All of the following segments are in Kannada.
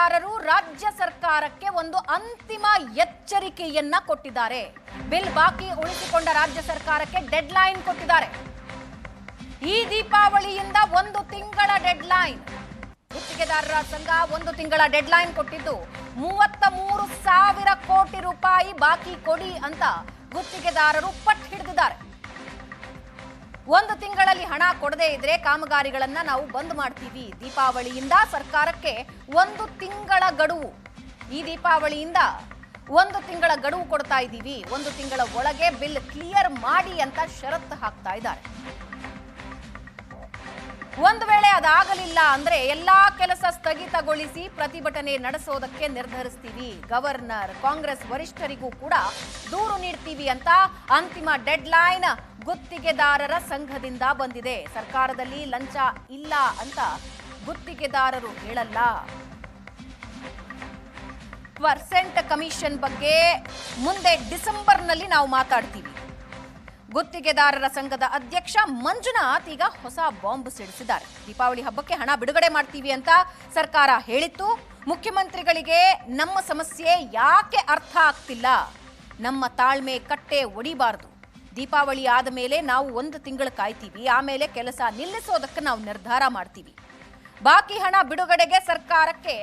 ಗುತ್ತಿಗೆದಾರರು ರಾಜ್ಯ ಸರ್ಕಾರಕ್ಕೆ ಒಂದು ಅಂತಿಮ ಎಚ್ಚರಿಕೆಯನ್ನ ಕೊಟ್ಟಿದ್ದಾರೆ. ಬಿಲ್ ಬಾಕಿ ಉಳಿಸಿಕೊಂಡ ರಾಜ್ಯ ಸರ್ಕಾರಕ್ಕೆ ಡೆಡ್ಲೈನ್ ಕೊಟ್ಟಿದ್ದಾರೆ. ಈ ದೀಪಾವಳಿಯಿಂದ 1 ತಿಂಗಳ ಡೆಡ್ಲೈನ್. ಗುತ್ತಿಗೆದಾರರ ಸಂಘ 1 ತಿಂಗಳ ಡೆಡ್ಲೈನ್ ಕೊಟ್ಟಿದ್ದು 33,000 ಕೋಟಿ ರೂಪಾಯಿ ಬಾಕಿ ಕೊಡಿ ಅಂತ ಗುತ್ತಿಗೆದಾರರು ಪಟ್ಟು ಹಿಡಿದಿದ್ದಾರೆ. 1 ತಿಂಗಳಲ್ಲಿ ಹಣ ಕೊಡದೇ ಇದ್ರೆ ಕಾಮಗಾರಿಗಳನ್ನ ನಾವು ಬಂದ್ ಮಾಡ್ತೀವಿ. ದೀಪಾವಳಿಯಿಂದ ಸರ್ಕಾರಕ್ಕೆ 1 ತಿಂಗಳ ಗಡುವು. ಈ ದೀಪಾವಳಿಯಿಂದ 1 ತಿಂಗಳ ಗಡುವು ಕೊಡ್ತಾ ಇದ್ದೀವಿ. 1 ತಿಂಗಳ ಒಳಗೆ ಬಿಲ್ ಕ್ಲಿಯರ್ ಮಾಡಿ ಅಂತ ಷರತ್ತು ಹಾಕ್ತಾ ಇದ್ದಾರೆ. ಒಂದು ವೇಳೆ ಅದಾಗಲಿಲ್ಲ ಅಂದ್ರೆ ಎಲ್ಲಾ ಕೆಲಸ ಸ್ಥಗಿತಗೊಳಿಸಿ ಪ್ರತಿಭಟನೆ ನಡೆಸೋದಕ್ಕೆ ನಿರ್ಧರಿಸ್ತೀವಿ. ಗವರ್ನರ್, ಕಾಂಗ್ರೆಸ್ ವರಿಷ್ಠರಿಗೂ ಕೂಡ ದೂರು ನೀಡ್ತೀವಿ ಅಂತ ಅಂತಿಮ ಡೆಡ್ಲೈನ್ ಗುತ್ತಿಗೆದಾರರ ಸಂಘದಿಂದ ಬಂದಿದೆ. ಸರ್ಕಾರದಲ್ಲಿ ಲಂಚ ಇಲ್ಲ ಅಂತ ಗುತ್ತಿಗೆದಾರರು ಹೇಳಲ್ಲ. ಪರ್ಸೆಂಟ್ ಕಮಿಷನ್ ಬಗ್ಗೆ ಮುಂದೆ ಡಿಸೆಂಬರ್ನಲ್ಲಿ ನಾವು ಮಾತಾಡ್ತೀವಿ. ಗುತ್ತಿಗೆದಾರರ ಸಂಘದ ಅಧ್ಯಕ್ಷ ಮಂಜುನಾಥ್ ಈಗ ಹೊಸ ಬಾಂಬ್ ಸಿಡಿಸಿದ್ದಾರೆ. ದೀಪಾವಳಿ ಹಬ್ಬಕ್ಕೆ ಹಣ ಬಿಡುಗಡೆ ಮಾಡ್ತೀವಿ ಅಂತ ಸರ್ಕಾರ ಹೇಳಿತ್ತು. ಮುಖ್ಯಮಂತ್ರಿಗಳಿಗೆ ನಮ್ಮ ಸಮಸ್ಯೆ ಯಾಕೆ ಅರ್ಥ ಆಗ್ತಿಲ್ಲ, ನಮ್ಮ ತಾಳ್ಮೆ ಕಟ್ಟೆ ಒಡಿಬಾರದು. ದೀಪಾವಳಿ ಆದ ಮೇಲೆ ನಾವು 1 ತಿಂಗಳು ಕಾಯ್ತೀವಿ, ಆಮೇಲೆ ಕೆಲಸ ನಿಲ್ಲಿಸೋದಕ್ಕೆ ನಾವು ನಿರ್ಧಾರ ಮಾಡ್ತೀವಿ. ಬಾಕಿ ಹಣ ಬಿಡುಗಡೆಗೆ ಸರ್ಕಾರಕ್ಕೆ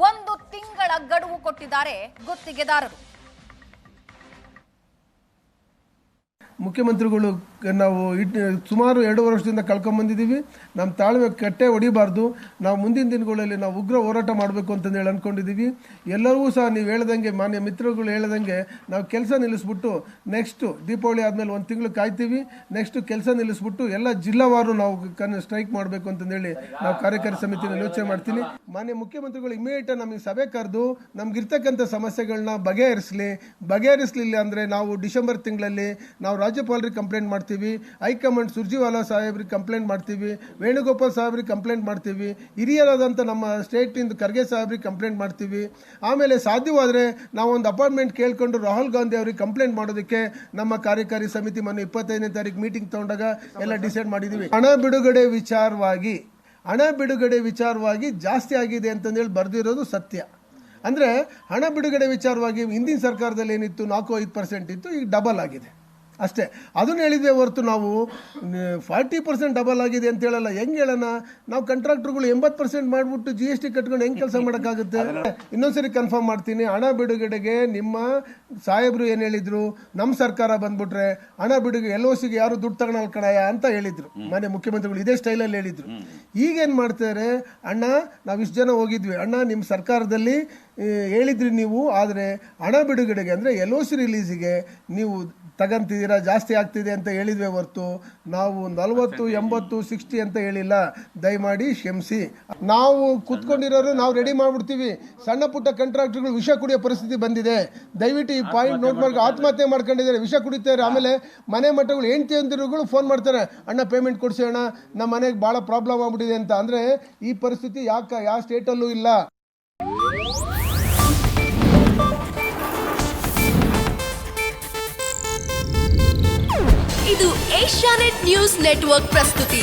1 ತಿಂಗಳ ಗಡುವು ಕೊಟ್ಟಿದ್ದಾರೆ ಗುತ್ತಿಗೆದಾರರು. ಮುಖ್ಯಮಂತ್ರಿಗಳು ನಾವು ಸುಮಾರು 2 ವರ್ಷದಿಂದ ಕಳ್ಕೊಂಬಂದಿದ್ದೀವಿ. ನಮ್ಮ ತಾಳ್ಮೆ ಕಟ್ಟೆ ಹೊಡಿಬಾರ್ದು. ನಾವು ಮುಂದಿನ ದಿನಗಳಲ್ಲಿ ನಾವು ಉಗ್ರ ಹೋರಾಟ ಮಾಡಬೇಕು ಅಂತಂದೇಳಿ ಅಂದ್ಕೊಂಡಿದ್ದೀವಿ. ಎಲ್ಲರಿಗೂ ಸಹ ನೀವು ಹೇಳ್ದಂಗೆ, ಮಾನ್ಯ ಮಿತ್ರಗಳು ಹೇಳ್ದಂಗೆ, ನಾವು ಕೆಲಸ ನಿಲ್ಲಿಸ್ಬಿಟ್ಟು ನೆಕ್ಸ್ಟು ದೀಪಾವಳಿ ಆದಮೇಲೆ 1 ತಿಂಗಳು ಕಾಯ್ತೀವಿ. ನೆಕ್ಸ್ಟು ಕೆಲಸ ನಿಲ್ಲಿಸ್ಬಿಟ್ಟು ಎಲ್ಲ ಜಿಲ್ಲಾವಾರು ನಾವು ಸ್ಟ್ರೈಕ್ ಮಾಡಬೇಕು ಅಂತಂದೇಳಿ ನಾವು ಕಾರ್ಯಕಾರಿ ಸಮಿತಿನ ಯೋಚನೆ ಮಾಡ್ತೀನಿ. ಮಾನ್ಯ ಮುಖ್ಯಮಂತ್ರಿಗಳು ಇಮಿಡಿಯೇಟ್ ನಮಗೆ ಸಭೆ ಕರೆದು ನಮ್ಗಿರ್ತಕ್ಕಂಥ ಸಮಸ್ಯೆಗಳನ್ನ ಬಗೆಹರಿಸಲಿಲ್ಲ ಅಂದರೆ ನಾವು ಡಿಸೆಂಬರ್ ತಿಂಗಳಲ್ಲಿ ನಾವು ರಾಜ್ಯಪಾಲರಿಗೆ ಕಂಪ್ಲೇಂಟ್ ಮಾಡ್ತೀವಿ, ಹೈಕಮಾಂಡ್ ಸುರ್ಜಿವಾಲಾ ಸಾಹೇಬ್ರಿಗೆ ಕಂಪ್ಲೇಂಟ್ ಮಾಡ್ತೀವಿ, ವೇಣುಗೋಪಾಲ್ ಸಾಹೇಬ್ರಿಗೆ ಕಂಪ್ಲೇಂಟ್ ಮಾಡ್ತೀವಿ, ಹಿರಿಯರಾದಂಥ ನಮ್ಮ ಸ್ಟೇಟ್ ಇಂದ ಖರ್ಗೆ ಸಾಹೇಬ್ರಿಗೆ ಕಂಪ್ಲೇಂಟ್ ಮಾಡ್ತೀವಿ. ಆಮೇಲೆ ಸಾಧ್ಯವಾದರೆ ನಾವು ಒಂದು ಅಪಾಯಿಂಟ್ಮೆಂಟ್ ಕೇಳ್ಕೊಂಡು ರಾಹುಲ್ ಗಾಂಧಿ ಅವ್ರಿಗೆ ಕಂಪ್ಲೇಂಟ್ ಮಾಡೋದಕ್ಕೆ ನಮ್ಮ ಕಾರ್ಯಕಾರಿ ಸಮಿತಿ ಮೊನ್ನೆ 25ನೇ ತಾರೀಕು ಮೀಟಿಂಗ್ ತಗೊಂಡಾಗ ಎಲ್ಲ ಡಿಸೈಡ್ ಮಾಡಿದ್ದೀವಿ. ಹಣ ಬಿಡುಗಡೆ ವಿಚಾರವಾಗಿ ಜಾಸ್ತಿ ಆಗಿದೆ ಅಂತಂದೇಳಿ ಬರೆದಿರೋದು ಸತ್ಯ. ಅಂದರೆ ಹಣ ಬಿಡುಗಡೆ ವಿಚಾರವಾಗಿ ಹಿಂದಿನ ಸರ್ಕಾರದಲ್ಲಿ ಏನಿತ್ತು 4-5% ಇತ್ತು, ಈಗ ಡಬಲ್ ಆಗಿದೆ ಅಷ್ಟೇ. ಅದನ್ನು ಹೇಳಿದ್ವಿ ಹೊರತು ನಾವು 40% ಡಬಲ್ ಆಗಿದೆ ಅಂತ ಹೇಳಲ್ಲ. ಹೆಂಗೆ ಹೇಳೋಣ? ನಾವು ಕಾಂಟ್ರಾಕ್ಟರ್ಗಳು 80% ಮಾಡಿಬಿಟ್ಟು GST ಕಟ್ಕೊಂಡು ಹೆಂಗೆ ಕೆಲಸ ಮಾಡೋಕ್ಕಾಗುತ್ತೆ? ಇನ್ನೊಂದ್ಸರಿ ಕನ್ಫರ್ಮ್ ಮಾಡ್ತೀನಿ. ಹಣ ಬಿಡುಗಡೆಗೆ ನಿಮ್ಮ ಸಾಹೇಬರು ಏನು ಹೇಳಿದ್ರು, ನಮ್ಮ ಸರ್ಕಾರ ಬಂದ್ಬಿಟ್ರೆ ಹಣ ಬಿಡುಗಡೆ LOCಗೆ ಯಾರು ದುಡ್ಡು ತಗೊಳಲ್ಲ ಕಣಯ್ಯ ಅಂತ ಹೇಳಿದ್ರು. ಮನೆ ಮುಖ್ಯಮಂತ್ರಿಗಳು ಇದೇ ಸ್ಟೈಲಲ್ಲಿ ಹೇಳಿದ್ರು. ಈಗೇನು ಮಾಡ್ತಾರೆ, ಅಣ್ಣ ನಾವು ಇಷ್ಟು ಜನ ಹೋಗಿದ್ವಿ, ಅಣ್ಣ ನಿಮ್ಮ ಸರ್ಕಾರದಲ್ಲಿ ಹೇಳಿದ್ರಿ ನೀವು, ಆದರೆ ಹಣ ಬಿಡುಗಡೆಗೆ ಅಂದರೆ LOC ರಿಲೀಸಿಗೆ ನೀವು ತಗಂತಿದ್ದೀರಾ, ಜಾಸ್ತಿ ಆಗ್ತಿದೆ ಅಂತ ಹೇಳಿದ್ವಿ ಹೊರತು ನಾವು 40, 80, 60 ಅಂತ ಹೇಳಿಲ್ಲ. ದಯಮಾಡಿ ಕ್ಷಮಿಸಿ. ನಾವು ಕೂತ್ಕೊಂಡಿರೋರು ನಾವು ರೆಡಿ ಮಾಡ್ಬಿಡ್ತೀವಿ. ಸಣ್ಣ ಪುಟ್ಟ ಕಾಂಟ್ರಾಕ್ಟರ್ಗಳು ವಿಷ ಕುಡಿಯೋ ಪರಿಸ್ಥಿತಿ ಬಂದಿದೆ. ದಯವಿಟ್ಟು ಈ ಪಾಯಿಂಟ್ ನೋಟ್ ಮಾಡಿ. ಆತ್ಮಹತ್ಯೆ ಮಾಡ್ಕೊಂಡಿದ್ದಾರೆ, ವಿಷ ಕುಡಿತಾರೆ. ಆಮೇಲೆ ಮನೆ ಮಟ್ಟಗಳು ಹೆಂಡತಿ ಅಂದಿರುಗಳು ಫೋನ್ ಮಾಡ್ತಾರೆ, ಅಣ್ಣ ಪೇಮೆಂಟ್ ಕೊಡಿಸಿ ಅಣ್ಣ, ನಮ್ಮ ಮನೆಗೆ ಭಾಳ ಪ್ರಾಬ್ಲಮ್ ಆಗ್ಬಿಟ್ಟಿದೆ ಅಂತ. ಅಂದರೆ ಈ ಪರಿಸ್ಥಿತಿ ಯಾವ ಸ್ಟೇಟಲ್ಲೂ ಇಲ್ಲ. ಇದು ಏಷ್ಯಾನೆಟ್ ನ್ಯೂಸ್ ನೆಟ್ವರ್ಕ್ ಪ್ರಸ್ತುತಿ.